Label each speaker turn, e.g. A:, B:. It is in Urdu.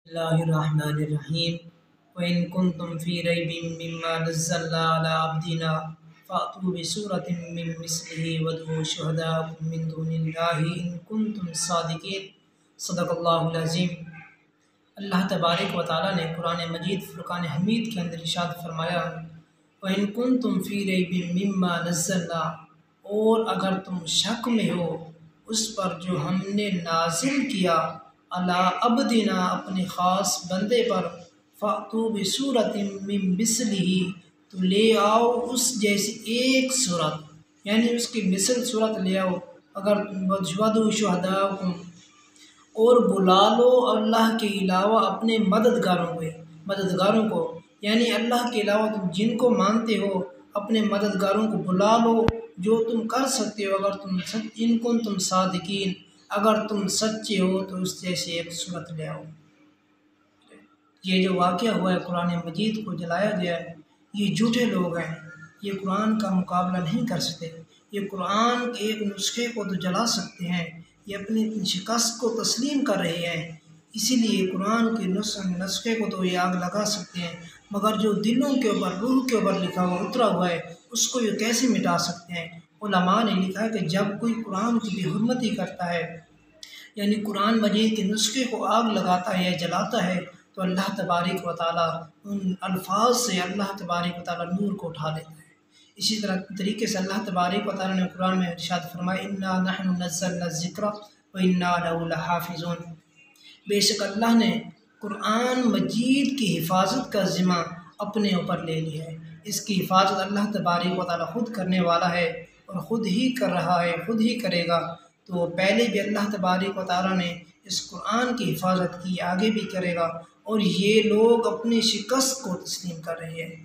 A: اللہ الرحمن الرحیم وَإِن كُنتُمْ فِي رَيْبٍ مِّمَّا نَزَّلْنَا عَلَىٰ عَبْدِنَا فَأْتُوا بِسُورَةٍ مِّن مِّثْلِهِ وَادْعُوا شُهَدَاءَكُم مِّن دُونِ اللَّهِ إِن كُنتُمْ صَادِقِينَ صدق اللہ العظیم۔ اللہ تبارک و تعالیٰ نے قرآن مجید فرقان حمید کے اندر ارشاد فرمایا، وَإِن كُنتُمْ فِي رَيْبٍ مِّمَّا نَزَّلْنَا، اور اگر تم شک میں ہو اس پر جو ہم نے نازل کیا علی عبدنا اپنے خاص بندے پر، فَأْتُوا بِسُورَةٍ مِّن مِّثْلِهِ، تو لے آؤ اس جیسی ایک صورت، یعنی اس کی مثل صورت لے آؤ۔ اگر وَادْعُوا شُهَدَاءَكُم، اور بلا لو اللہ کے علاوہ اپنے مددگاروں کو، یعنی اللہ کے علاوہ تم جن کو مانتے ہو اپنے مددگاروں کو بلا لو جو تم کر سکتے ہو، ان کنتم صادقین، اگر تم سچے ہو تو اس جیسے ایک صورت لے آؤ۔ یہ جو واقعہ ہوا ہے قرآن مجید کو جلایا گیا ہے، یہ جھوٹے لوگ ہیں، یہ قرآن کا مقابلہ نہیں کر سکتے۔ یہ قرآن کے ایک نسخے کو تو جلا سکتے ہیں، یہ اپنی شکست کو تسلیم کر رہے ہیں، اسی لیے قرآن کے نسخے کو تو یہ آگ لگا سکتے ہیں، مگر جو دلوں کے اوپر، روح کے اوپر لکھا ہوا اترا ہوا ہے اس کو یہ کیسے مٹا سکتے ہیں؟ علماء نے لکھا ہے کہ جب کوئی قرآن کی بے حرمتی کرتا ہے، یعنی قرآن مجید کے نسخے کو آگ لگاتا ہے یا جلاتا ہے، تو اللہ تبارک و تعالیٰ ان الفاظ سے اللہ تبارک و تعالیٰ نور کو اٹھا لیتا ہے۔ اسی طریقے سے اللہ تبارک و تعالیٰ نے قرآن میں ارشاد فرمایا، اِنَّا نَحْنُ نَزَّلْنَا الذِّكْرَ وَإِنَّا لَهُ لَحَافِظُونَ، بے شک اللہ نے قرآن مجید کی حفاظت کا ذمہ اپنے اوپر لے لیا ہے۔ اس کی حفاظت اللہ تبارک و تعالیٰ خود کرنے والا ہے اور خود ہی کر رہا ہے، خود ہی کرے گا۔ تو پہلے بھی اللہ تبارک و تعالیٰ نے اس قرآن کی حفاظت کی، آگے بھی کرے گا، اور یہ لوگ اپنی شکست کو تسلیم کر رہے ہیں۔